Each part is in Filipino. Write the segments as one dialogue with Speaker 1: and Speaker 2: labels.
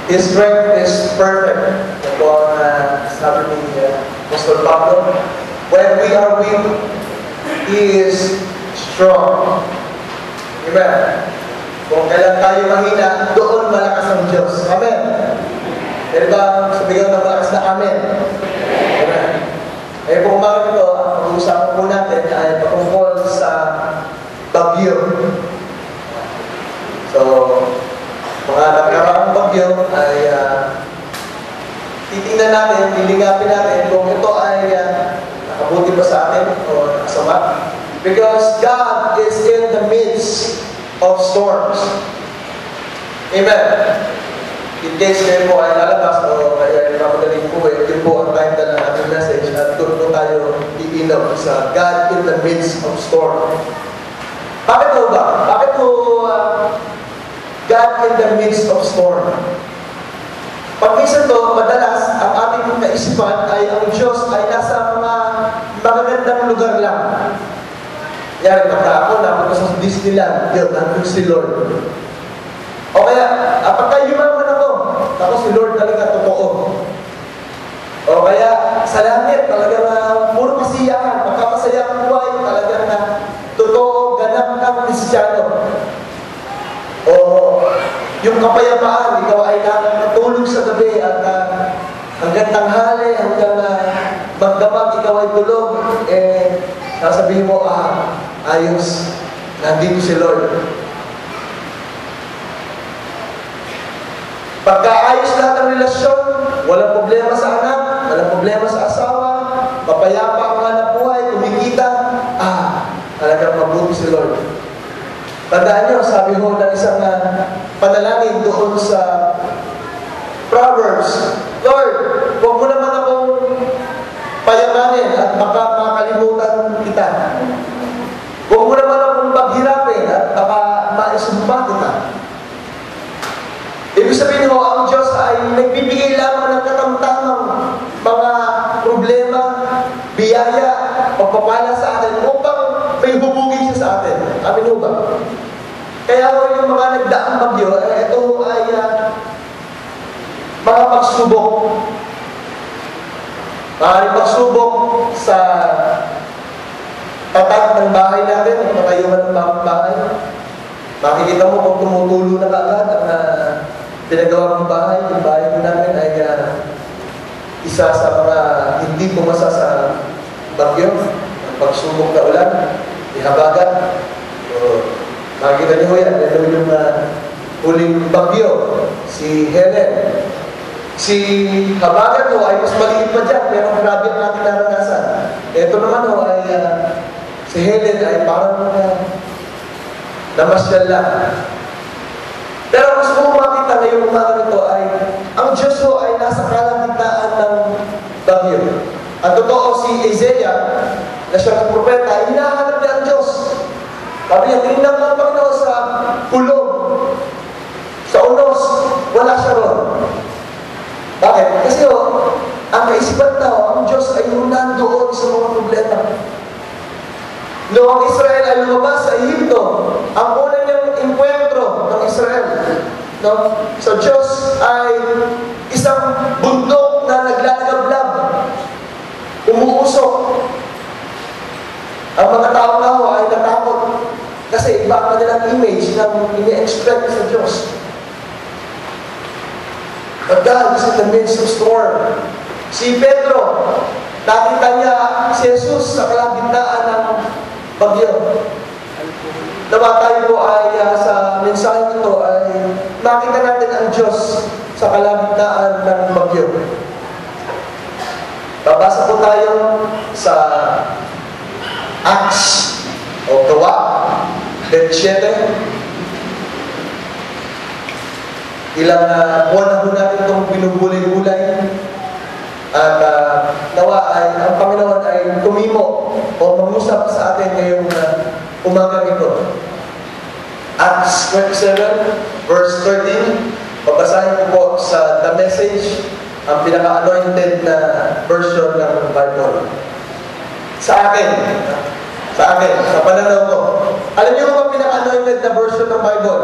Speaker 1: His strength is perfect. Ito ang sabi ni Apostol Pablo. When we are weak, He is strong. Amen. Kung kailan tayo mahina, doon malakas ang Diyos. Amen. Pero ba, sabihin ng malakas na Amen? Amen. Eh kung umaga ito, ang pag-uusapan po natin ay patungkol sa bagyo. So, mga nagkaraang bagyo ay titingnan natin, lilingapin natin kung ito ay nakabuti ba sa atin o nakasama. Because God is in the midst of storms. Amen. In case kayo po ay lalabas o kaya napapagaling po yun po ang time na ating message at doon po tayo iinom sa God in the midst of storm. Bakit po ba? Bakit po God in the midst of storm? Pag minsan to, madalas ang ating kaisipan ay ang Diyos ay nasa mga magagandang lugar lang. Yan, pagka ako napunta sa Disneyland, yun, nandun si Lord. O kaya, pagka yumaman ako si Lord talaga totoo. O kaya, sa langit, talaga na puro kasiyahan, magkapasaya ang buhay, talaga na totoo, ganap kang Kristyano. O yung kapayapaan, ikaw ay nakatulog sa gabi at hanggang tanghali, hanggang magdamag, ikaw ay tulog, sasabihin mo, ayos, nandito si Lord. Pagkaayos lahat ng relasyon, walang problema sa anak, walang problema sa asawa, mapayapa ang hanap buhay, kumikita, talagang mabuti si Lord. Tandaan nyo, sabi ho ng isang panalangin doon sa Proverbs, Lord, huwag mo naman akong payamanin at baka makalimutan kita. Huwag mo naman akong paghirapin at baka maisumpa kita. Ibig sabihin ho, ang Diyos ay nagbibigay lamang ng katamtamang mga problema, biyaya, pagpapala sa atin upang may hubugin siya sa atin. Amin ho ba? Kaya ho yung mga nagdaang bagyo, ito ay mga pagsubok. Maaaring pagsubok sa tatak ng bahay natin, ang patayuman ng bahay. Makikita mo kung tumutulo na kaagad ang pinagawa ng bahay. Yung bahay mo namin ay isa sa mga hindi pumasa sa bagyo. Ang pagsubok na ulan, ihabagan. Makikita niyo yan. Ito yung huling bagyo, si Helen. Si habagan ho ay mas maliit pa dyan, pero grabe ang natin naranasan. Ito naman ho ay si Helen ay parang namasyal lang. Pero gusto mo makita ngayong umaga nito ay ang Diyos ho ay nasa kalagitnaan ng bagyo. At totoo si Isaiah na siyang propeta ay hinahanap niya ang Diyos. Sabi niya, tinignan ng Panginoon sa pulong, sa unos, wala siya ron. Bakit? Kasi ang kaisipan tao, ang Diyos ay nandoon sa mga problema. Noong ang Israel ay lumabas sa Egypto, ang una niyang enkwentro ng Israel sa Diyos ay isang bundok na naglalagablab, umuusok. Ang mga tao na ay natakot kasi iba ang kanilang image ng ini-expect sa Diyos. But God is in the midst of storm. Si Pedro, nakita niya si Jesus sa kalagitnaan ng bagyo. Nawa tayo po ay sa mensahe nito ay makita natin ang Diyos sa kalagitnaan ng bagyo. Babasa po tayo sa Acts o Gawa 27. Ilang buwan na po natin itong binubulay-bulay. At nawa ay ang Panginoon ay tumimo o mangusap sa atin ngayong umaga ito. Acts 27, verse 13. Babasahin ko po sa The Message, ang pinaka-anointed na version ng Bible. Sa akin, Sa akin, sa pananaw ko. Alam niyo kung ang pinaka-anointed na version ng Bible?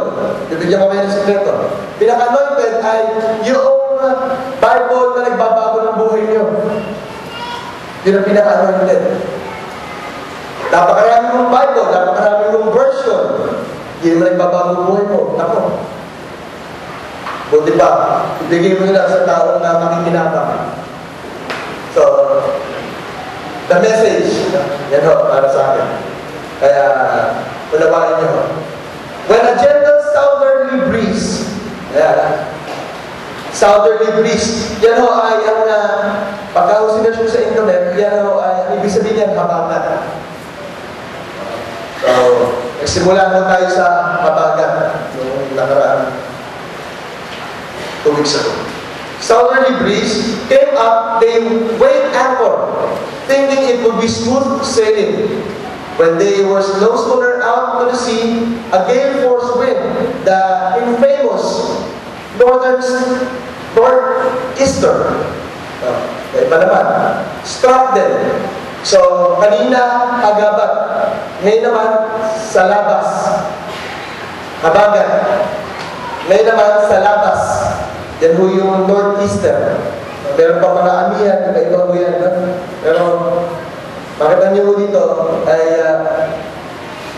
Speaker 1: Bibigyan ko kayo ng sekreto. Pinaka-anointed ay yung Bible na nagbabago ng buhay niyo. Yun ang pinaka-anointed. Napakarami mong Bible, napakarami mong version. Yun ang nagbabago ng buhay mo. Ako. Buti pa, ibigay mo nila sa taong na makikinabang. So, the message, yan ho, para sa akin. Kaya, unawain niyo. When a gentle southerly breeze, southerly breeze, yan ho ay ang, pagka sinerge sa internet, yan ho ay, ibig sabihin yan, habagat. So, nagsimula mo tayo sa habagat, noong nakaraan 2 weeks ago. Southerly breeze came up, they weighed anchor, thinking it would be smooth sailing. When they were no sooner out to the sea, a gale force wind, the infamous northeaster, struck them. So, kanina, agabat. Ngayon naman, sa labas. Habagat. Ngayon naman, sa labas. Yan ho yung northeaster. Meron pa mga amihan, iba-iba ho yan. Pero, makita niyo ho dito, ay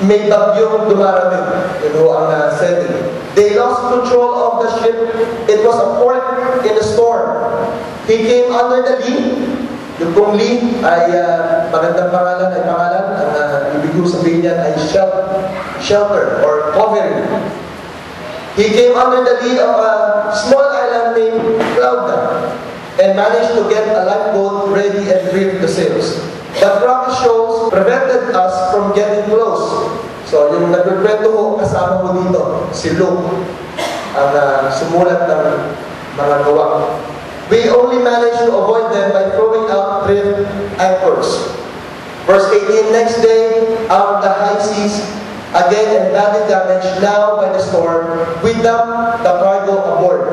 Speaker 1: may bagyong dumarating. Yun ho ang setting. They lost control of the ship. It was a port in a storm. He came under the lee. Yung pong lee ay magandang pangalan. Ang ibig sabihin niyan ay shelter or covering. He came under the lee of a small island named Clauda and managed to get a lifeboat ready and trim the sails. But rocky shoals prevented us from getting close. So, yung nagrekwento ko, kasama mo dito, si Luke, ang sumulat ng mga gawa. We only managed to avoid them by throwing out drift anchors. Verse 18, next day, out of the high seas, again and badly damaged now by the storm, we dumped the cargo aboard.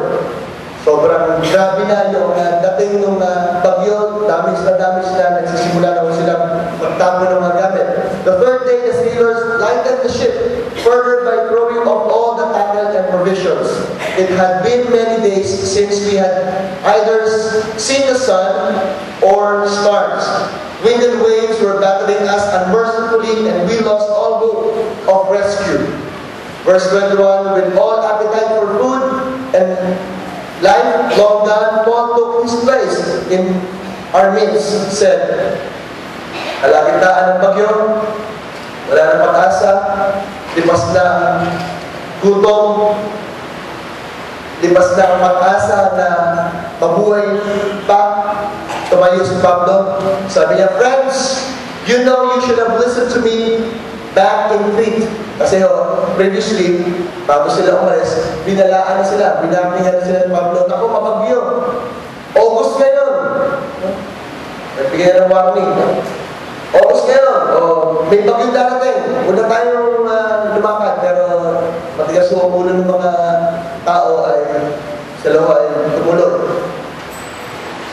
Speaker 1: Sobrang grabe na yung dating ng bagyo, damage na, nagsisimula na silang magtago ng mga gamit. The third day, the sailors lightened the ship further by throwing off all the tackle and provisions. It had been many days since we had either seen the sun or stars. Wind and waves were battling us unmercifully, and we lost all hope of rescue. Verse 21, with all appetite for food and life long gone, Paul took his place in our midst, said, Alakitaan ng bagyo, wala nang pag-asa, lipas na ang gutom, lipas na ang pag-asa na mabuhay pa. Tumayo si Pablo, sabi niya, friends, you know you should have listened to me back in Crete. Kasi previously, bago sila umalis, binalaan na sila, binakingan na sila ni Pablo, ako mabagyo. August ngayon. Nagbigay ng warning. August ngayon, may bagyo darating. Una tayong lumakad, pero matigas yung ulo ng mga tao ay sa lawa ay tumulog.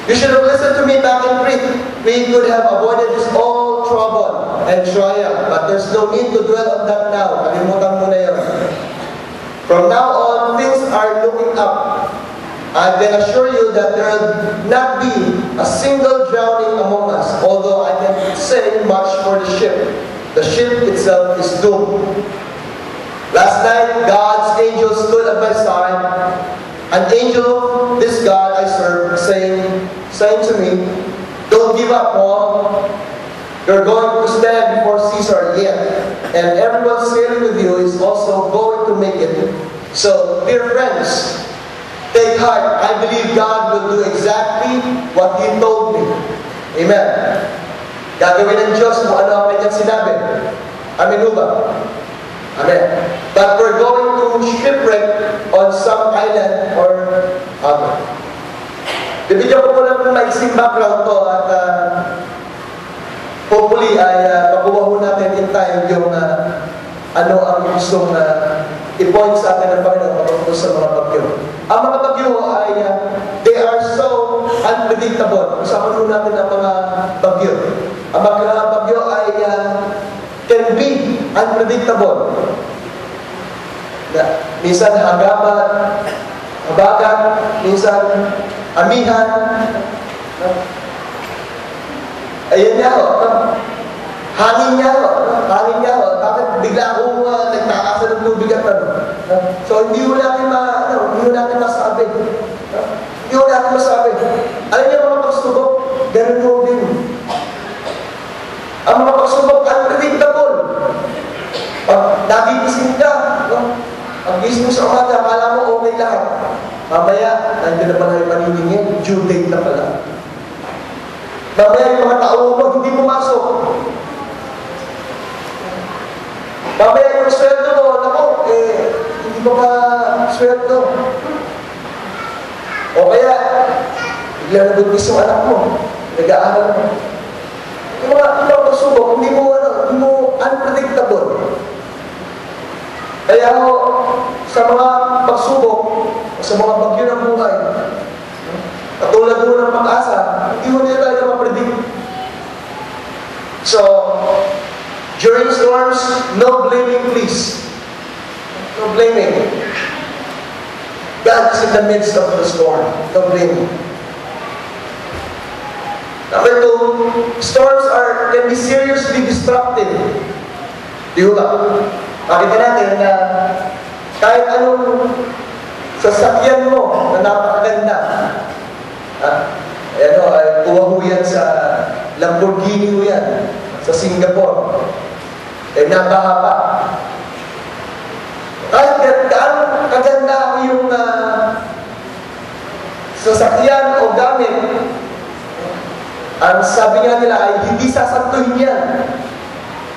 Speaker 1: You should have listened to me back in Crete. We could have avoided this all trouble and trial, but there's no need to dwell on that now. Kalimutan mo na yun. From now on, things are looking up. I can assure you that there will not be a single drowning among us, although I can say much for the ship. The ship itself is doomed. Last night, God's angel stood at my side. An angel, this God I serve, saying to me, don't give up, Paul. You're going to stand before Caesar yet. And everyone sailing with you is also going to make it. So, dear friends, take heart. I believe God will do exactly what He told me. Amen. Gagawin ng Diyos kung ano ang kanyang sinabi. Amen ba? Amen. But we're going to shipwreck on some island or other. Bibigyan ko muna ng maiksing background to at hopefully ay makuha ho natin in time yung ano ang gustong i-point sa atin ng Panginoon patungkol sa mga bagyo. Ang mga bagyo ay they are so unpredictable. Usapan ho natin ang mga bagyo. Ang mga bagyo ay unpredictable. Minsan habagat, minsan amihan. Ayan niya ho, hangin niya ho, bakit bigla akong nagtakasa ng tubig at ano. So hindi mo natin masabi. Alam niyo mga pagsubok, ganun po din. Ang mga pagsubok, unpredictable. Pag nagigising ka, ang gising mo sa umaga, akala mo okay lahat. Mamaya, nandiyan na pala yung paniningin, due date na pala. Mamaya yung mga tao mo, hindi pumasok. Mamaya yung sweldo mo, hindi mo pa sweldo. O kaya, bigla na buntis yung anak mo, nag-aaral mo. Yung mga pagsubok, hindi mo unpredictable. Kaya sa mga pagsubok, sa mga bagyo ng buhay, katulad mo ng pag-asa, hindi mo nila talaga mapredict. So, during storms, no blaming please. No blaming. God is in the midst of the storm. No blaming. Number 2, storms can be seriously destructive. Di ba? Makita natin na kahit anong sasakyan mo na napakaganda, ay kuha mo yan sa Lamborghini mo yan, sa Singapore, nabaha pa. Kahit gaano kaganda yung sasakyan o gamit, ang sabi nga nila ay hindi sasantuhin yan.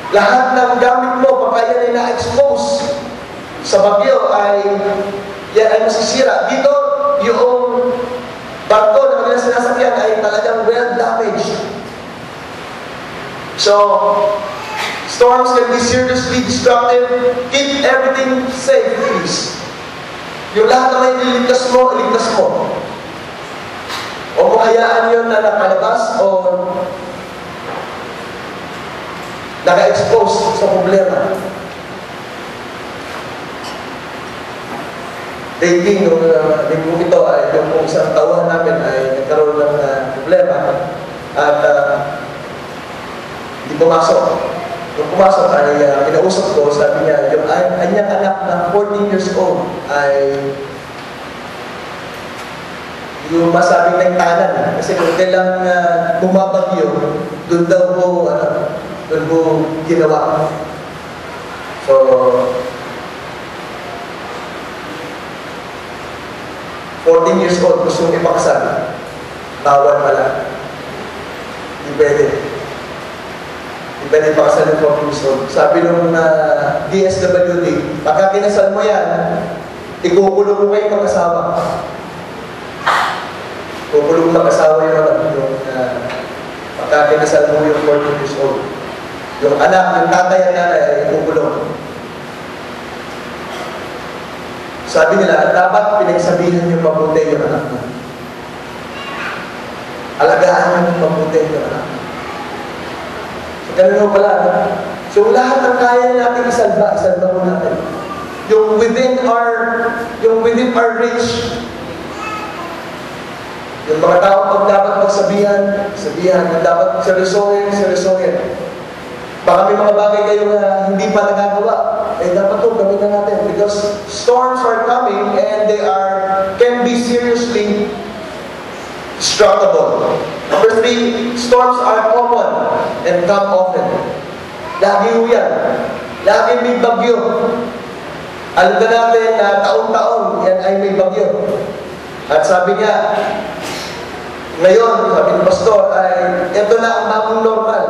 Speaker 1: Lahat ng gamit mo, pagka yan ay na-expose sa bagyo, yan ay masisira. Dito, yung barko na kanilang sinasakyan ay talagang well damaged. So, storms can be seriously destructive. Keep everything safe, please. Yung lahat na may iligtas mo. O kung hayaan yun na nakalabas o naka-expose sa problema. Dating nung ito ay yung isang tauhan namin ay nagkaroon ng problema at hindi pumasok. Nung pumasok ay kinausap ko, sabi niya, yung anyang anak na 14 years old ay yung masabing nagtanan. Kasi kung kailang bumabagyo, doon daw po ginawa. So, "14 years old, gusto mong ipakasal. Bawal pala. Hindi pwede. Hindi pwede ipakasal ng 14 years old." Sabi nung DSWD, pagka kinasal mo yan, ikukulong mo kayo mag-asawa. Kukulong mag-asawa yung pagka kinasal mo yung 14 years old. Yung anak, yung tatay at nanay ay ikukulong. Sabi nila, dapat pinagsabihan yung mabuti yung anak mo. Alagaan yung mabuti yung anak mo. So, ganun pala. So, lahat ng kaya natin isalba mo natin. Yung within our reach, yung mga tao pag dapat magsabihan, yung dapat seryosohin. Baka may mga bagay kayo na hindi pa nagagawa, dapat ito gawin na natin because storms are coming and they can be seriously destructible. Number 3, storms are common and come often. Lagi ho yan. Lagi may bagyo. Alam na natin na taon-taon yan ay may bagyo. At sabi niya, ngayon, sabi ng pastor, ay ito na ang bagong normal.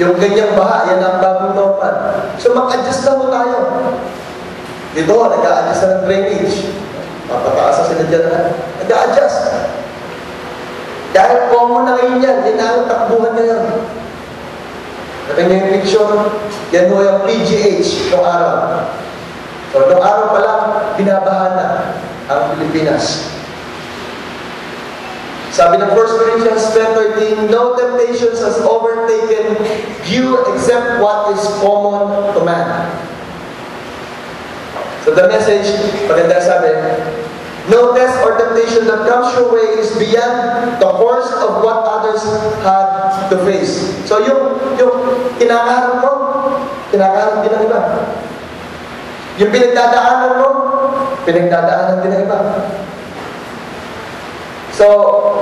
Speaker 1: Yung ganyang baha, yan ang bagong normal. So mag-adjust lang mo tayo. Dito, nag-a-adjust na ng drainage. Papataas na sila dyan na. Nag-a-adjust. Dahil common na ngayon yan, yan ang takbuhan ngayon. Ito yung picture, yan mo yung PGH noong araw. So noong araw pa lang, binabaha na ang Pilipinas. Sabi ng 1 Corinthians 10:13, no temptations has overtaken you except what is common to man. So the message, maganda sabi, no test or temptation that comes your way is beyond the course of what others had to face. So yung kinakaharap mo, kinakaharap din ng iba. Yung pinagdadaanan mo, pinagdadaanan din ng iba. So,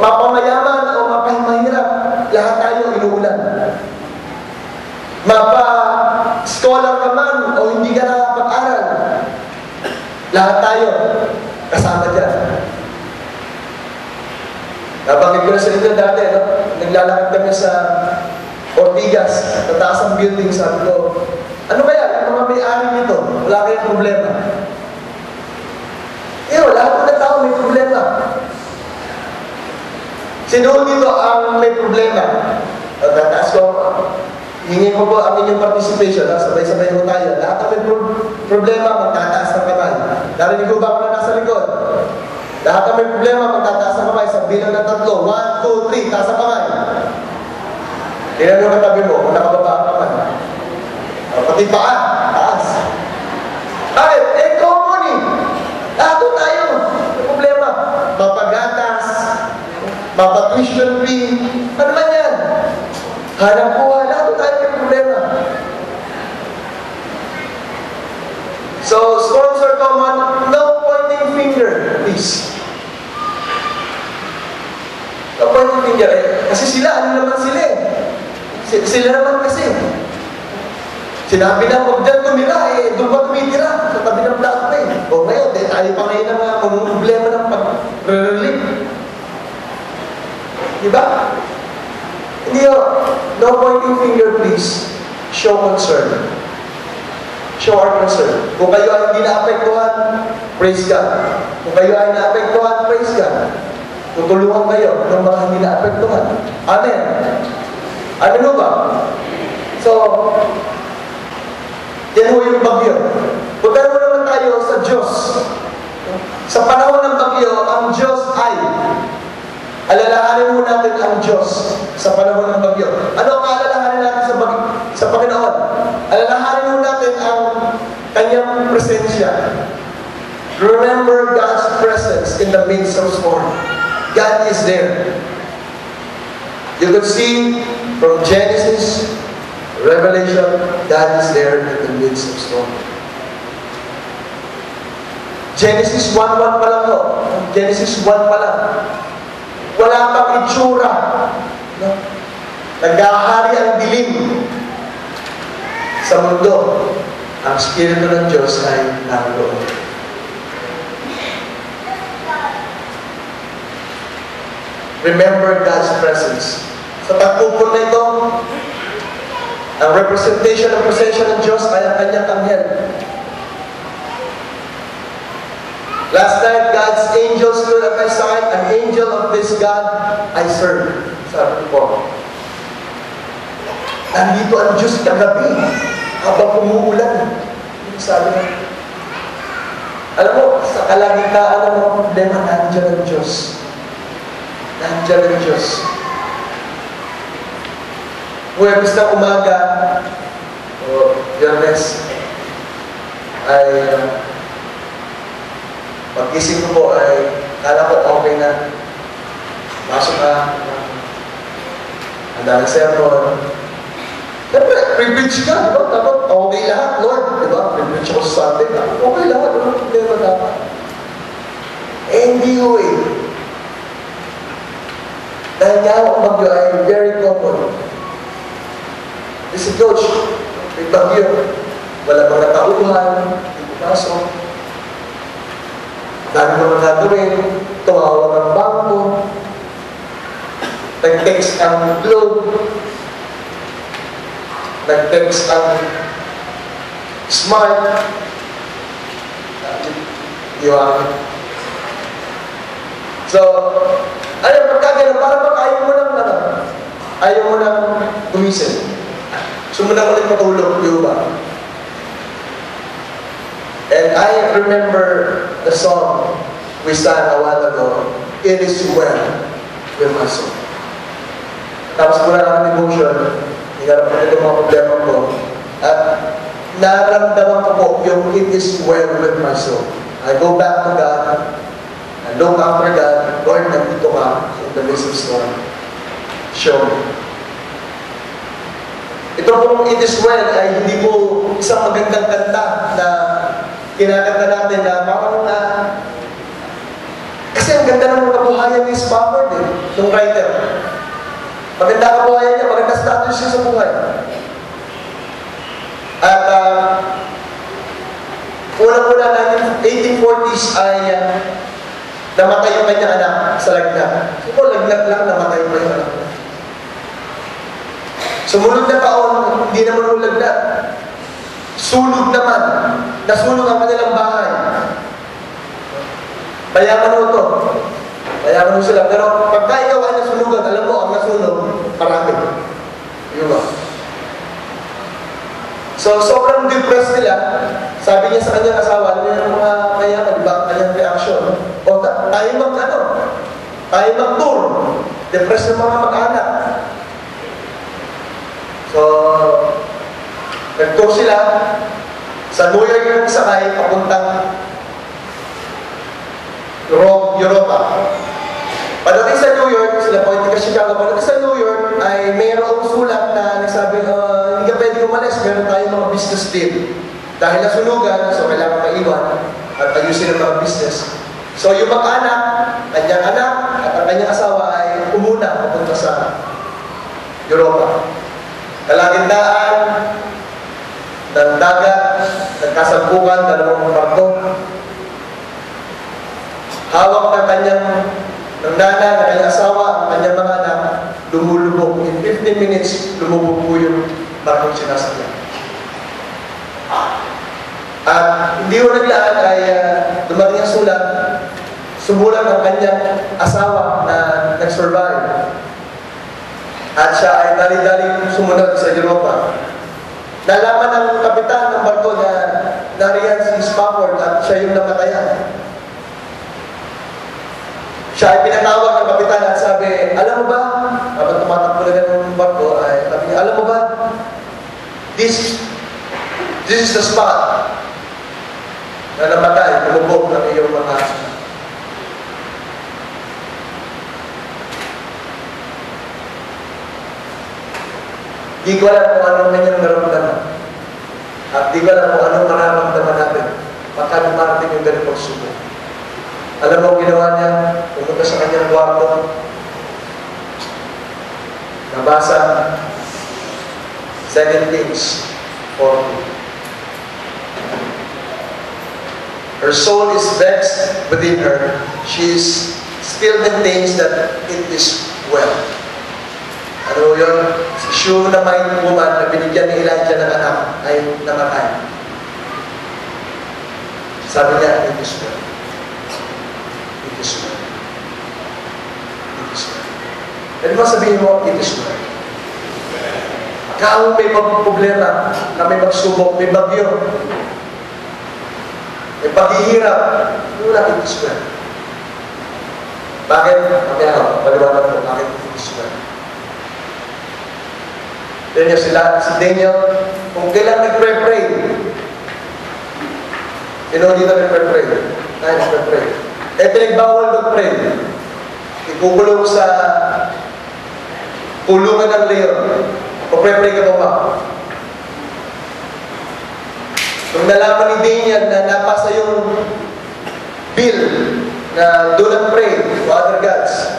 Speaker 1: mapamayaman o mapahimahirap, lahat tayo inuulan. Mapa-scholar ka man o hindi ka nakapag-aral, lahat tayo kasama dyan. Nabanggit ko na sa inyo dati, no? Naglalakad kami sa Ortigas, tataas ang building, sabi ko, ano kaya, ang mga may-ari nito, wala kayong problema. Lahat ng tao may problema. Sino dito ang may problema? Tataas ko, hingin ko po ang inyong participation. Sabay-sabay ko tayo. Lahat ang may problema, magtataas ng kamay. Narinig ko ba ako na nasa likod? Lahat ang may problema, magtataas ng kamay. Sa bilang ng 3, 1, 2, 3, taas ang kamay. Tingnan mo katabi mo, kung nakababa ang kamay. Pati paa, taas. Bakit? Common eh. Lahat tayo. May problema. Mapagatas, mapa-tuition fee, ano man yan? Hanap buhay, lahat tayo may problema. So, storms are common, no pointing finger, please. No pointing finger, kasi sila, ano naman sila eh? Sila naman kasi. Sinabi na, huwag dyan tumira eh, doon ba tumitira? Sa tabi ng black pa eh. O ngayon, tayo pa ngayon ng mga problema ng pag-relief. Diba? Hindi no pointing finger, please. Show concern. Show our concern. Kung kayo ay hindi naapektuhan, praise God. Kung kayo ay naapektuhan, praise God. Tutulungan kayo ng mga hindi naapektuhan. Amen. Amen ba? So, yan ho yung bagyo. Punta mo naman tayo sa Diyos. Sa panahon ng bagyo, ang Diyos ay alalahanin mo natin ang Diyos sa panahon ng bagyo. Ano ang alalahanin natin sa Panginoon? Alalahanin mo natin ang Kanyang presensya. Remember God's presence in the midst of storm. God is there. You could see from Genesis, Revelation, God is there in the midst of storm. Genesis 1:1 pa lang ho. Genesis 1 pa lang. Wala pang itsura. No? Naghahari ang dilim sa mundo. Ang Espiritu ng Diyos ay naroon. Remember God's presence. Sa pagpupun na ito, ang representation ng presensya ng Diyos ay ang kanyang anghel. Last night, God's angel stood at my side. An angel of this God I serve. Sabi ko, nandito ang Diyos kagabi habang umuulan. Sabi ko, alam mo, sa kalagitnaan ng mga problema, nandiyan ang Diyos. Nandiyan ang Diyos. Huwebes na umaga, o Biyernes, ay pag-isip ko po ay kala ko okay na. Pasok na. Ang daming sermon. Siyempre, privilege ka, di ba? Dapat okay lahat, Lord. Di ba? Privilege ako sa Sunday. Okay lahat, walang problema dapat. Hindi ho eh. Dahil nga ako bagyo ay very common. Si Coach, may bagyo. Wala mga tauhan, hindi pumasok. Dami mo mga gagawin, tumawag ang bangko, nag-text ang Globe, nag-text ang Smart, Iwan. So, ayun, pagkagano, para bang ayaw mo lang ayaw mo lang gumising. Sumunang ulit matulog, di ba? And I remember the song we sang a while ago, It Is Well with my soul. Tapos mula lang ang devotion, hinarap ko itong mga problema ko, at naramdaman ko po yung it is well with my soul. I go back to God, I look after God, Lord, nandito ka in the midst of storm. Show me. Ito pong it is well ay hindi po isang magandang kanta na kinakanta natin na parang kasi ang ganda ng kabuhayan ni Spafford yung writer. Maganda kabuhayan niya, maganda status siya sa buhay. At unang-una natin, 1840s ay namatay yung kanyang anak sa lagnat. Siguro lagnat lang, namatay pa yung anak. Sumunod na taon, hindi naman yung lagnat. Sunog naman. Nasunog ang kanilang bahay. Payaman mo ito. Payaman mo sila. Pero pagka ikaw ay nasunugan, alam mo, ang nasunog, parami. Yun ba? So, sobrang depressed nila. Sabi niya sa kanyang asawa, alam niya ng mga mayaman, di ba, ang kanyang reaction? O, tayo mag-tour. Depressed ng mga mag-anak. So, nag-tour sila. Sa New York yung sakay, papuntang Europa. Pagdating sa New York, sila po yung Chicago, pagdating sa New York, ay mayroong sulat na nagsabi, hindi ka pwede umalis, meron tayong mga business deal. Dahil nasunugan, so kailangan maiwan at ayusin ang mga business. So yung mag-anak, kanyang anak at ang kanyang asawa ay umuna papunta sa Europa. Kalagitnaan ng dagat, nagkasampukan, dalawang barko. Hawak ng kanyang ng nana, ng kanyang asawa, ang kanyang mga anak, lumulubog. In 15 minutes, lumubog po yung barkong sinasakyan. At hindi ko naglaan ay dumating ang sulat, sumulat ang kanyang asawa na nag-survive. At siya ay dali-dali sumunod sa Europa. Nalaman ng kapitan ng barko na nariyan si Spafford at siya yung namatayan. Siya ay pinatawag ng kapitan at sabi, alam mo ba, habang tumatakbo na ng barko, ay sabi niya, alam mo ba, this is the spot na namatay, lumubog ng iyong mga anak. Di ko alam kung anong kanyang naramdaman. At di ko alam kung anong mararamdaman natin pagka dumarating yung ganun pagsubok. Alam mo ang ginawa niya? Pumunta sa kanyang kwarto. Nabasa 2 Kings 4:2. Her soul is vexed within her. She still maintains that it is well. Ano yun? Si Shunammite woman na binigyan ni Elijah ng anak ay namatay. Sabi niya, it is well. It is well. It is well. Ano ba sabihin mo, it is well? Pagka may problema, na may magsubok, may bagyo, may paghihirap, wala, it is well. Bakit? Paliwanag mo, bakit it is well? Daniel, si Daniel, kung kailan nagpre-pray, sino dito nagpre-pray? Ay, nagpre-pray. Eh, pinagbawal mag-pray. Ikukulong sa kulungan ng leon. Magpre-pray ka ba? Nung nalaman ni Daniel na napasa yung bill na do not pray to other gods,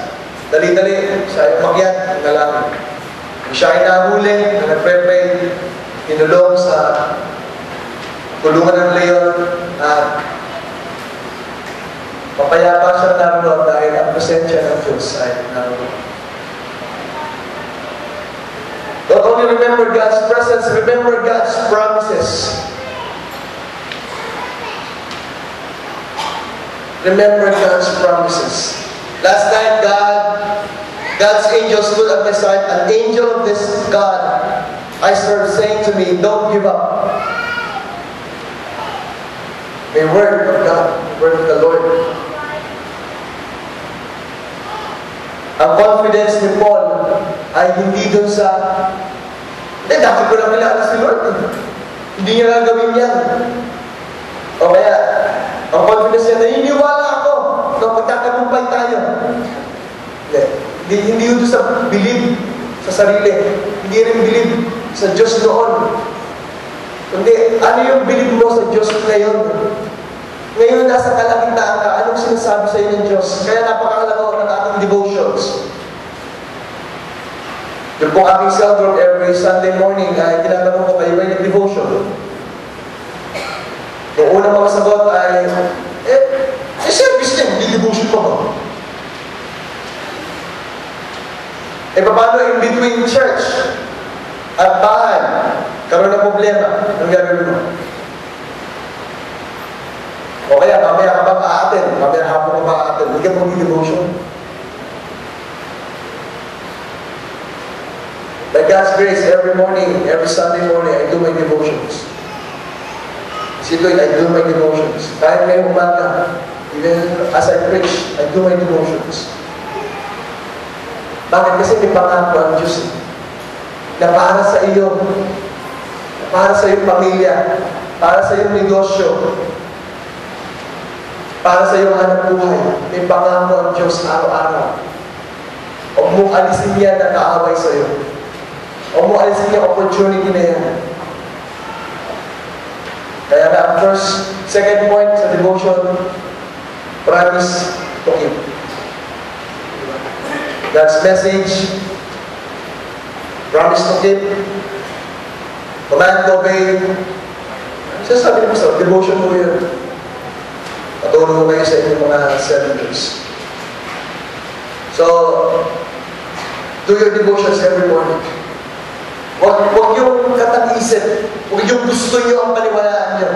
Speaker 1: dali-dali, siya yung magyat, nalaman. Siya ay nahuli, na nagpre-pray, tinulong sa kulungan ng leon at papayapa siya naroon dahil ang presensya ng Diyos ay naroon. Don't only remember God's presence, remember God's promises. Remember God's promises. Last night, God's angel stood at my side. An angel of this God, I started saying to me, don't give up. The word of God, the word of the Lord. Ang confidence ni Paul ay hindi dun sa, dati ko lang kilala si Lord. Hindi niya gagawin yan. O kaya, ang confidence niya, naniniwala ako na pagkakagumpay tayo. Hindi yun sa believe sa sarili. Hindi rin believe sa Diyos noon. Kundi, ano yung believe mo sa Diyos ngayon? Ngayon, nasa kalagitnaan ka, anong sinasabi sa iyo ng Diyos? Kaya napakahalaga ng ating devotions. Yung pong aking cell group every Sunday morning, tinatanong ko kayo may devotion. Yung unang mga sagot ay, service niya, hindi devotion pa ba? Paano in between church at bahay, karoon ng problema, anong gagawin mo? O kaya, mamaya ka bang aatin? Mamaya hapon ka bang aatin? Hindi ka mag-devotion. By God's grace, every morning, every Sunday morning, I do my devotions. Sitoy, I do my devotions. Kahit ngayong umaga, even as I preach, I do my devotions. Bakit? Kasi may pangako ang Diyos na para sa iyo, para sa iyong pamilya, para sa iyong negosyo, para sa iyong hanap buhay, may pangako ang Diyos araw-araw. Huwag mong alisin yan na kaaway sa iyo. Huwag mong alisin yung opportunity na yan. Kaya na, second point sa devotion, promise to keep. God's message, promise to keep, command to obey. Sasabi mo sa devotion mo yun. Patulong mo kayo sa inyong mga senators. So, do your devotions every morning. Huwag yung katang-isip. Huwag yung gusto nyo ang paniwalaan nyo.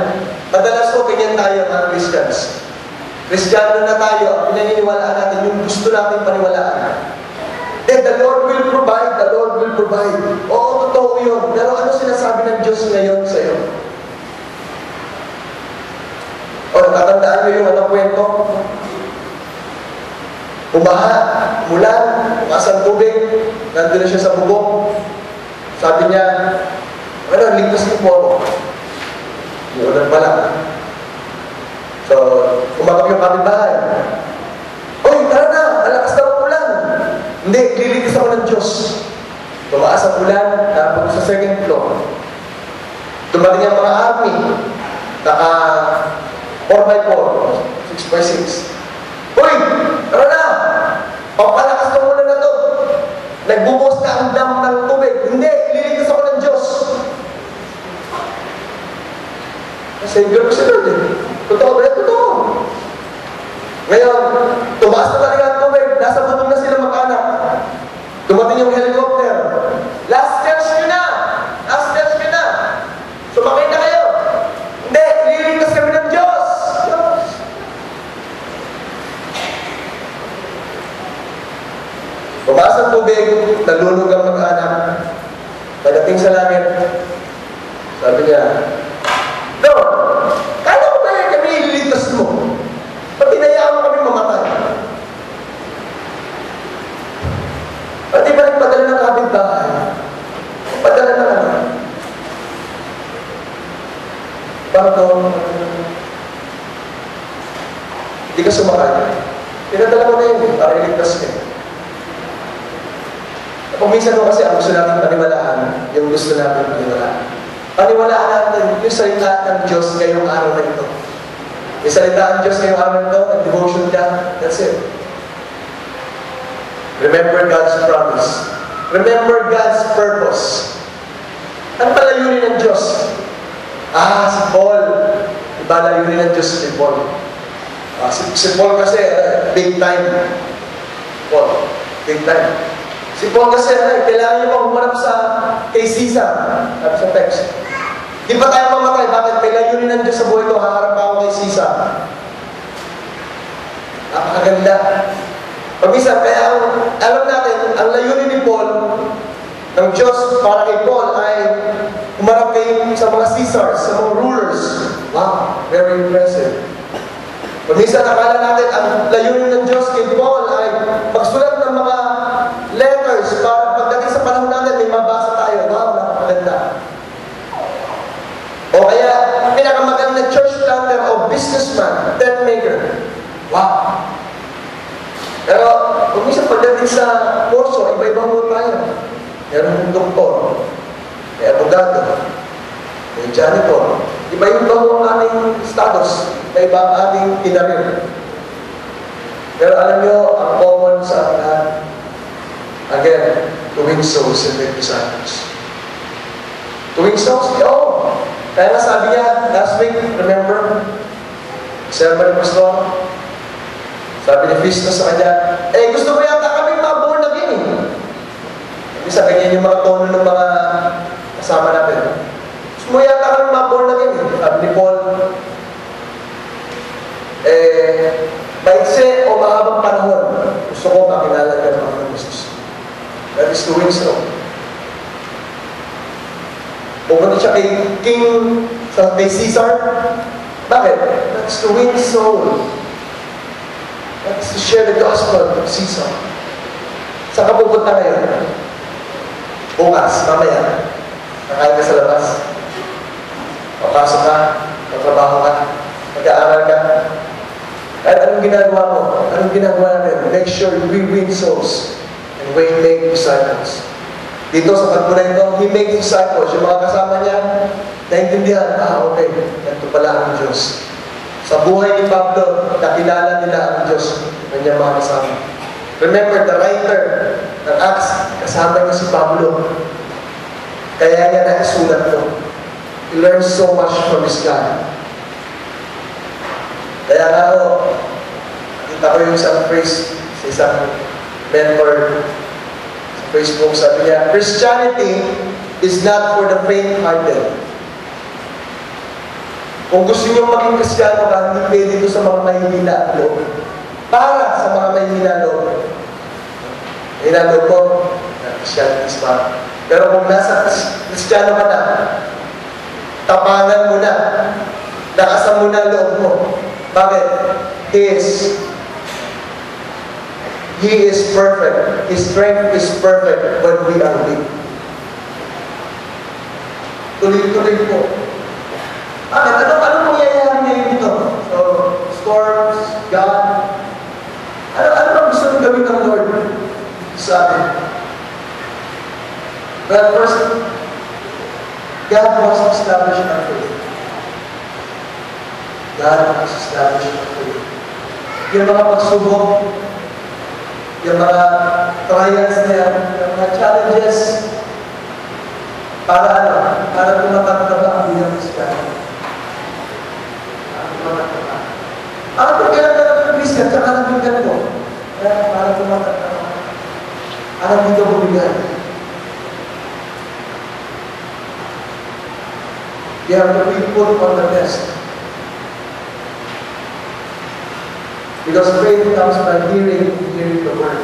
Speaker 1: Madalas ko, ganyan tayo mga Christians. Kristiyano na tayo, ang pinaniniwalaan natin, yung gusto natin paniwalaan. Then the Lord will provide, the Lord will provide. Oo, totoo yun. Pero ano sinasabi ng Diyos ngayon sa iyo? O, tatandaan nyo yung anong kwento? Umaha, mulan, umaas ang tubig, nandun na siya sa bubong. Sabi niya, ligtas niyo po ako. Ulan pa lang. So, kumagap yung kapitbahay. Uy, tara na, malakas daw ang ulan. Hindi, liligtas ako ng Diyos. Tumaas ang ulan, tapos sa second floor. Dumating ang mga army, naka 4x4, 6x6. Uy, tara na! Pampalakas ng ulan na to. Nagbubuhos na ang dam ng tubig. Hindi, liligtas ako ng Diyos. Savior ko si Lord eh. Totoo ba? Totoo. Ngayon, tumaas na talaga ang tubig. Nasa butong na sila mag-anak. Dumating yung helicopter. Last chance nyo na! Last chance nyo na! Sumakay na kayo. Hindi, liligtas kami ng Diyos. Tumaas ang tubig, nalulog ang mag-anak. Pagdating sa langit, sabi niya, Lord, kala ko ba yan kami ililigtas mo? Pag tinayaan mo kami mamatay. Pati ba nagpadala ng kapitbahay? Padala na ano? Pardon. Hindi ka sumakay. Pinadala mo na yun para iligtas ka. Kung minsan mo kasi ang gusto natin paniwalaan, yung gusto natin paniwalaan. Paniwalaan natin yung salita ng Diyos ngayong araw na ito. Yung salita ng Diyos ngayong araw na ito, nag-devotion ka, that's it. Remember God's promise. Remember God's purpose. Ano pala layunin ng Diyos? Si Paul. Iba layunin ng Diyos si Paul. Si Paul kasi, big time. Paul, big time. Si Paul kasi, kailangan niyo bang humarap kay Caesar. Sabi sa text. Di ba tayo mamatay? Bakit? May layunin ng Diyos sa buhay ko, haharap ako kay Caesar. Napakaganda. Pag-isa, kaya alam natin, ang layunin ni Paul, ng Diyos para kay Paul ay humarap sa mga Caesars, sa mga rulers. Wow, very impressive. Pag-isa, nakala natin, ang layunin ng Diyos kay Paul ay magsulat ng mga Pero, kung minsan pagdating sa kurso, iba-ibang mo tayo. Meron yung doktor, may abogado, may janitor. Iba-iba mo ang ating status, iba-iba ang ating kinarir. Pero alam nyo, ang common sa ating lahat, again, to win souls and make disciples. To win souls? Oo. Kaya nga sabi niya, last week, remember, sermon ni Pastor, sabi ni Fisto sa kanya, gusto mo yata kami ma-born again eh. Hindi sa ganyan yung mga tono ng mga kasama natin. Gusto mo yata kami ma-born again eh. Sabi ni Paul, maitse o mahabang panahon, gusto ko makilala ka ng Panginoon Jesus. That is to win soul. Pupunta siya kay Caesar. Bakit? That's to win soul. That's to share the gospel of Caesar. Saan ka pupunta ngayon? Bukas, mamaya. Nakain ka sa labas. Papasok ka, magtrabaho ka, mag-aaral ka. At anong ginagawa mo? Anong ginagawa natin? Make sure we win souls and we make disciples. Dito sa pagpunay he makes disciples. Yung mga kasama niya, naintindihan, okay, ito pala ang Diyos. Sa buhay ni Pablo, nakilala nila ang Diyos ng kanyang mga kasama. Remember, the writer ng Acts, kasama niya si Pablo. Kaya niya naisulat ito. He learns so much from his God. Kaya nga ako, nakita ko yung isang phrase sa isang mentor sa Facebook, sabi niya, Christianity is not for the faint-hearted. Kung gusto niyo maging Kristiyano ka, hindi pwede ito sa mga mahihina loob. Para sa mga mahihina loob. Mahihina loob ko, Christianity is para. Pero kung nasa Kristiyano ka na, tapangan mo na, nakasam mo na loob mo. Bakit? He is perfect. His strength is perfect when we are weak. Tuloy-tuloy po. Bakit? Ano mangyayari ngayon dito? So, storms, God. Ano bang gusto nang gawin ng Lord sa atin? Well, first, God wants to establish our faith. God wants to establish our faith. Yung mga pagsubok, yung mga trials na yan, yung mga challenges, para ano? Para tumatak na ba ang bilang Kristiyano? Para kailan ka ng Christian, tsaka nang bigyan ko. Para tumatak na ba? Anong dito bumigay? You have to be put on the test. Because faith comes by hearing the word.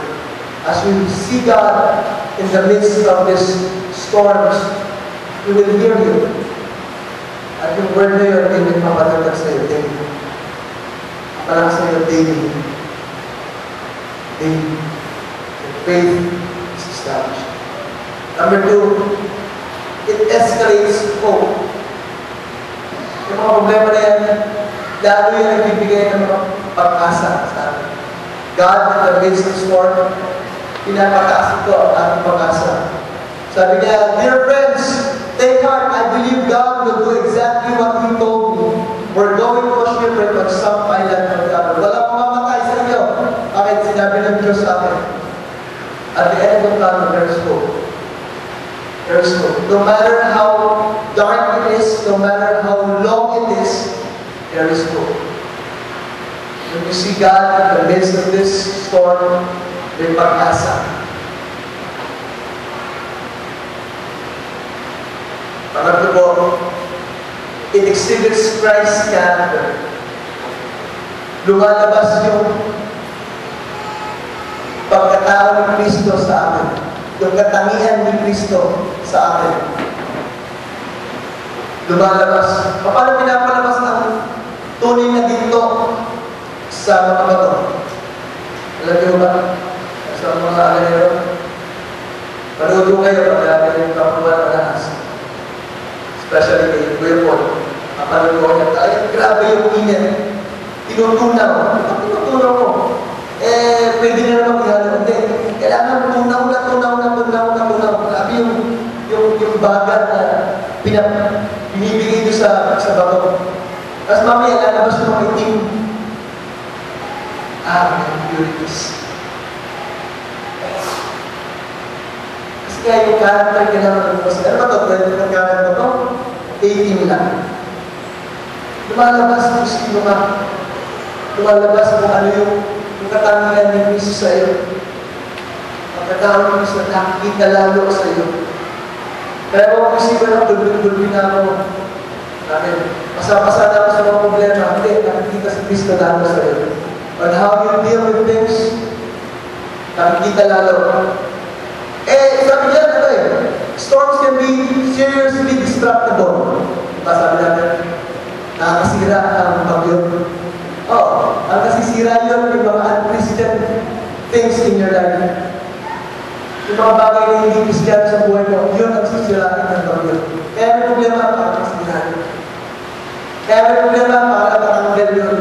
Speaker 1: As we see God in the midst of these storms, He will hear you. At yung word na yun, hindi mapatagdag sa iyo daily. Parang sa iyo daily. Daily. Faith is established. Number 2, it escalates hope. Yung mga problema na yan, lalo yung nagbibigay ng mga pag-asa sa atin. God, in the midst of storm, pinapataas ito ang ating pag-asa. Sabi niya, dear friends, take heart, I believe God will do exactly what He told me. We're going to a shipwreck on some island of God. Walang mamamatay sa inyo. Bakit sinabi ng Diyos sa akin? At the end of the tunnel, there's hope. There's hope. No matter how dark it is, no matter how long it is, there is hope. When you see God in the midst of this storm, may pag-asa. Pangatlo po, it exhibits Christ's character. Lumalabas yung pagkatao ni Kristo sa atin. Yung katangian ni Kristo sa atin. Lumalabas. Paano pinapalabas ng tunay na ginto sa mga bato? Alam niyo ba? Sa mga alanero? Panood ko kayo pag natin yung kapuan ng ahas. Especially kay Kuya Paul. Kapanood ko niya, ay, grabe yung init. Tinutunaw. Ito tinutunaw ko. Pwede na kailangan tunaw na. Grabe yung bagat na binibigay doon sa bato. Tapos mamaya, lalabas ng mga itim. Impurities. Kasi kaya yung character kailangan lumabas. Ano ba ito? 20 ng character ito? 18 lang. Lumalabas kung sino ka. Lumalabas kung ano yung katangian ni Kristo sa iyo. Ang katawan mo sa nakikita lalo sa iyo. Kaya kung isipin ng dulbin na ako, pasapasa na ako sa mga problema, hindi, nakikita si Kristo lalo sa iyo. On how you deal with things, nakikita lalo. Sabi niya, storms can be seriously destructible. Sabi natin, nakakasira ang bagyo. Ang nasisira yun, yung mga unchristian things in your life. Yung mga bagay na hindi Christian sa buhay mo, yun ang sisirain ng bagyo. Kaya may problema para masirain. Kaya may problema para matanggal yun.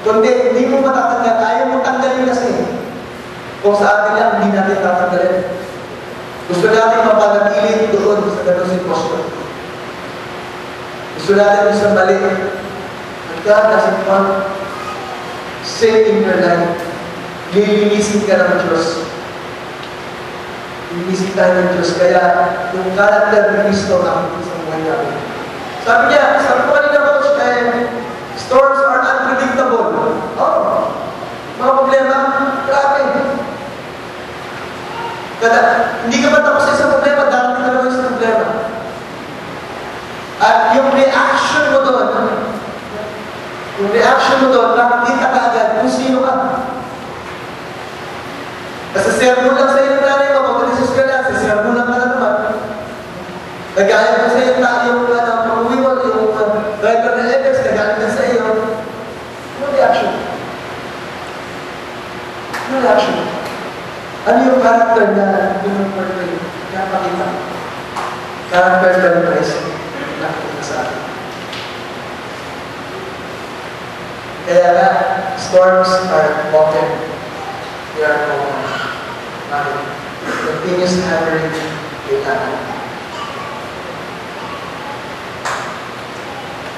Speaker 1: Kundi, hindi mo matatanggal. Ayaw mo tanggalin kasi. Kung sa atin lang, hindi natin tatanggalin. Gusto natin mapanatili doon sa ganun sitwasyon. Gusto natin sa mali. And God doesn't want sin in your life. Lilinisin ka ng Diyos. Lilinisin tayo ng Diyos. Kaya yung character ni Kristo nakikita sa buhay natin. Sabi ko kanina, Coach, storms are unpredictable. Mga problema, grabe. Hindi ka ba tapos sa isang problema, darating ka naman sa problema. At yung reaction mo doon, nakikita ka agad kung sino ka. Kasi sermon lang sa iyo ng nanay mo, mag-alisus ka na, sermon lang ka na naman. Nagkaya ko sa iyo yung pag-uwi mo, yung driver na letters, nagkaya ka sa iyo. No reaction. Ano yung character na pinag-portray? Napakita. Character na Christ. Nakikita sa atin. Kaya nga, storms are often. They are common. Continuous hammering, kailangan.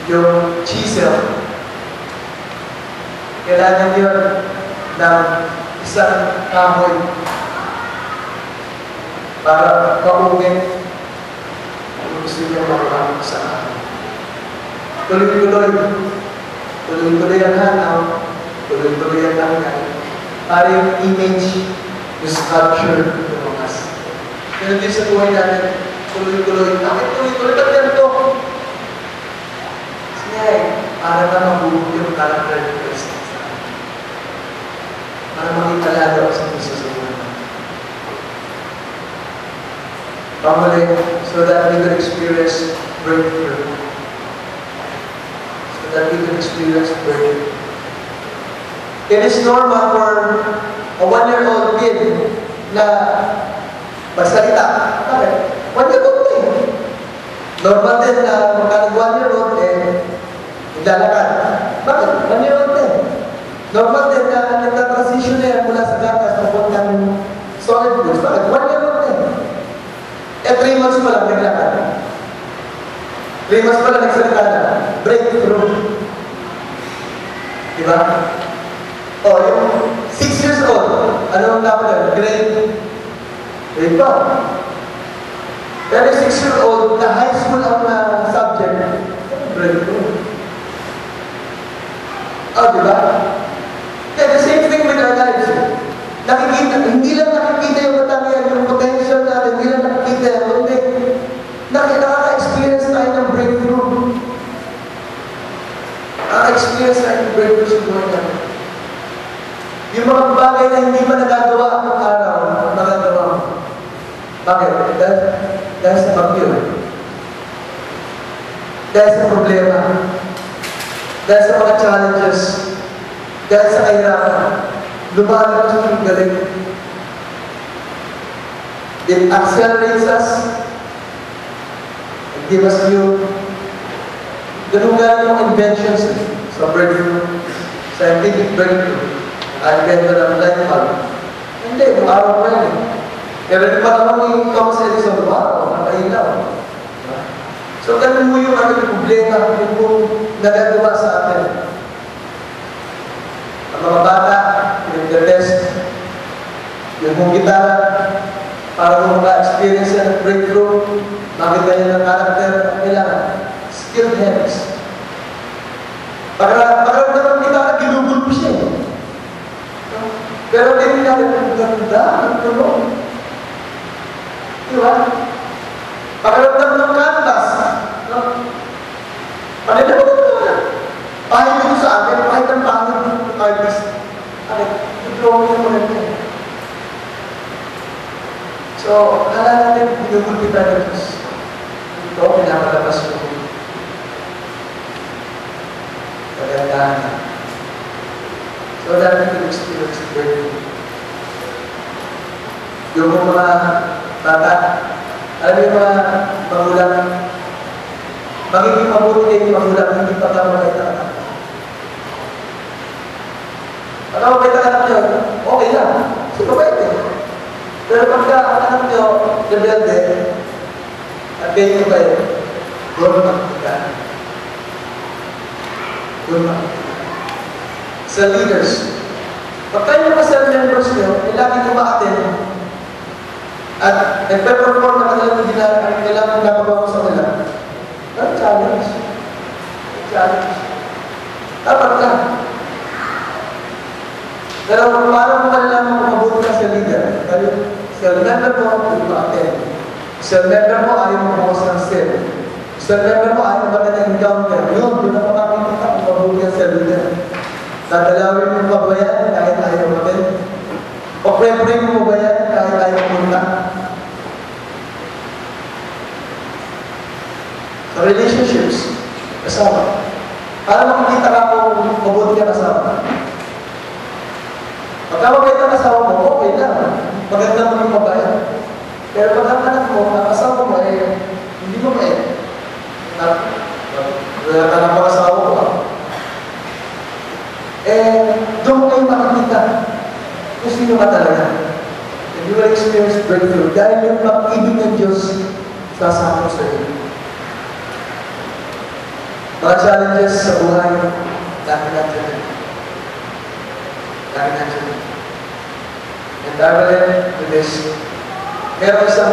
Speaker 1: Yung chisel, kailangan yun ng isang kahoy para maugin kung gusto niya makuha sa akin. Tuloy-tuloy ang hanaw, tuloy-tuloy ang tanggal, para yung image, yung sculpture, lumakas. Pero din sa buhay natin, tuloy-tuloy. Bakit tuloy-tuloy? Ba't ganito? Para na mabuhog yung character ni Christ. Para makita lalo sa Kristo sa buhay. Pamuli, so that we can experience breakthrough. That we can experience breakthrough. It is normal for a 1-year-old kid na magsalita. Bakit? 1-year-old na eh. Normal din na magka nag-1-year-old lalakad. Bakit? 1-year-old na eh. Normal din na nagta-transition na yan mula sa gatas papuntang solid goods. Bakit? 1-year-old na eh. 3 months pa lang naglakad. 3 months pa lang nagsalita na. Breakthrough. Diba? Yung 6 years old, ano ang dapat na? Grade 12. Pero 6-year-old, na high school ang subject, breakthrough. Diba? Yeah, the same thing with our lives. Hindi lang nakikita yung katangian, yung potential natin, hindi lang nakikita yung kundi nakaka-experience tayo ng breakthrough. Nakaka-experience tayo ng breakthrough sa buhay natin. Yung mga bagay na hindi pa nagagawa ng araw, magagawa mo. Bakit? Dahil sa bagyo. Dahil sa problema. Dahil sa mga challenges. Dahil sa kahirapan. Lumalabas ng galing. It accelerates us. It gives us new. Ganun nga yung inventions sa breakthrough. Scientific breakthrough. Ang benta ng light bulb. Hindi, yung araw pa yun. Pero di pa naman yung Thomas Edison, wow, nakailaw. So, ganun mo yung ating problema, yung kung nagagawa sa atin. Ang mga bata, yung test, yung kung gitara, para kung maka-experience yan ng breakthrough, makita niya ng character, kailangan skilled hands. Pagkaroon ng gitara, ginugol po siya. Pero hindi natin ang ganda, ang tulong. Diba? Pagkaroon ng canvas, panila mo na. Pahit ito sa akin, pahit ang pangit ng artist. Drawing mo rin yan. So, akala natin, ginugol kita ng Diyos. Ito, pinakalabas mo. Pagandahan na. So, dahil ito experience the breakthrough. Yung mga bata, alam yung mga magulang, magiging mabuti kayo yung magulang, hindi pa ka mabait na anak. Pagka mabait na anak nyo, okay lang. So, mabait eh. Pero pagka anak nyo, rebelde, at kayo nyo kayo, doon makikita. Doon makikita. Sa leaders. Pag kayo mga cell members nyo, lagi kumaatin at nagpe-perform na kanilang kailangan nagawa mo sa kanila. Challenge. Challenge. Dapat ka. Pero parang mo malalaman kung mabuti ka sa leader. Cell member mo, kumaatin. Cell member mo, ayaw mo bukas ng cell. Cell member mo, ayaw mo ba na encounter. Yun, doon na makakita kung mabuti ka sa leader. Dadalawin mo ba ba yan kahit ayaw mo din? O pre-pray mo ba yan kahit ayaw mo na? Sa relationships, kasama. Para makikita ka kung mabuti ka kasama. Pagka mabait ang kasama mo, okay lang. Maganda mo yung mabait. Pero pag ang anak mo, ang kasama mo ay hindi mabait. Wala ka ng pag-asawa mo. Doon kayo makikita kung sino ka talaga. And you will experience breakthrough dahil yung pag-ibig ng Diyos sasama sa iyo. Mga challenges sa buhay, dami natin. Dami natin. And I will end with this. Meron isang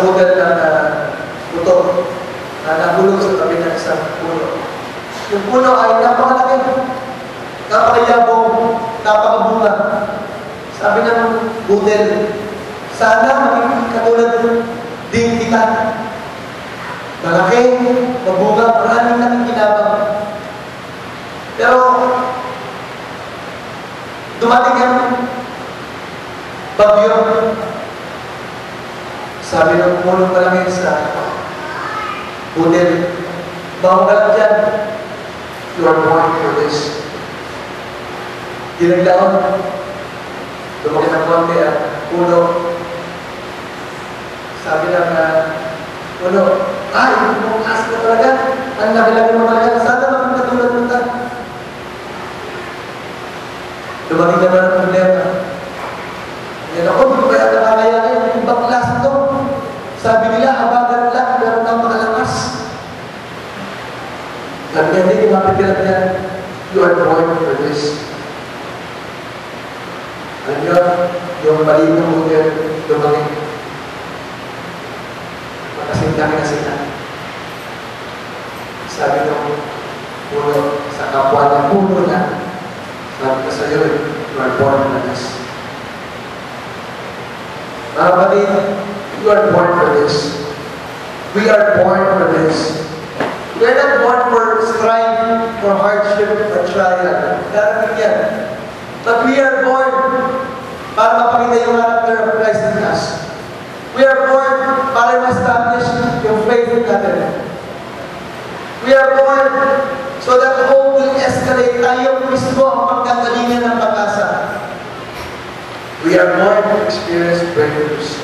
Speaker 1: model ng puto na nahulog sa tabi ng isang puno. Yung puno ay napakalaki, napakayabong, napakabunga. Sabi ng budel, sana maging katulad din kita. Malaki, mabunga, maraming namin ginabang. Pero, dumating ang bagyo. Sabi ng puno palangin sa budel, bawang ka lang dyan. You are born for this. Dinaglaon. Lumaki ng konti at puno. Sabi lang puno, ay, bukas ka talaga. Ang nakalagay mo talaga. Sana maging katulad mo ta. Lumaki naman ang problema. Yan ako, hindi ba yan nakakayanin? Ibang klase ito. Sabi nila, habagan lang, pero napakalakas. Sabi niya, hindi mapipilat niya, you are born for this. Alam niyo, yung maliit na model, lumaki. Makasintakin na sila. Sabi nung puno, sa kapwa ng puno na, sabi ko sa iyo, you are born for this. Mga kapatid, you are born for this. We are born for this. We are not born for strife, for hardship, or trial. Darating yan. But we are born para mapakita yung character of Christ in us. We are born para ma-establish yung faith natin. We are born so that hope will escalate. Tayo mismo ang pagkagalingan ng pag-asa. We are born to experience breakthroughs.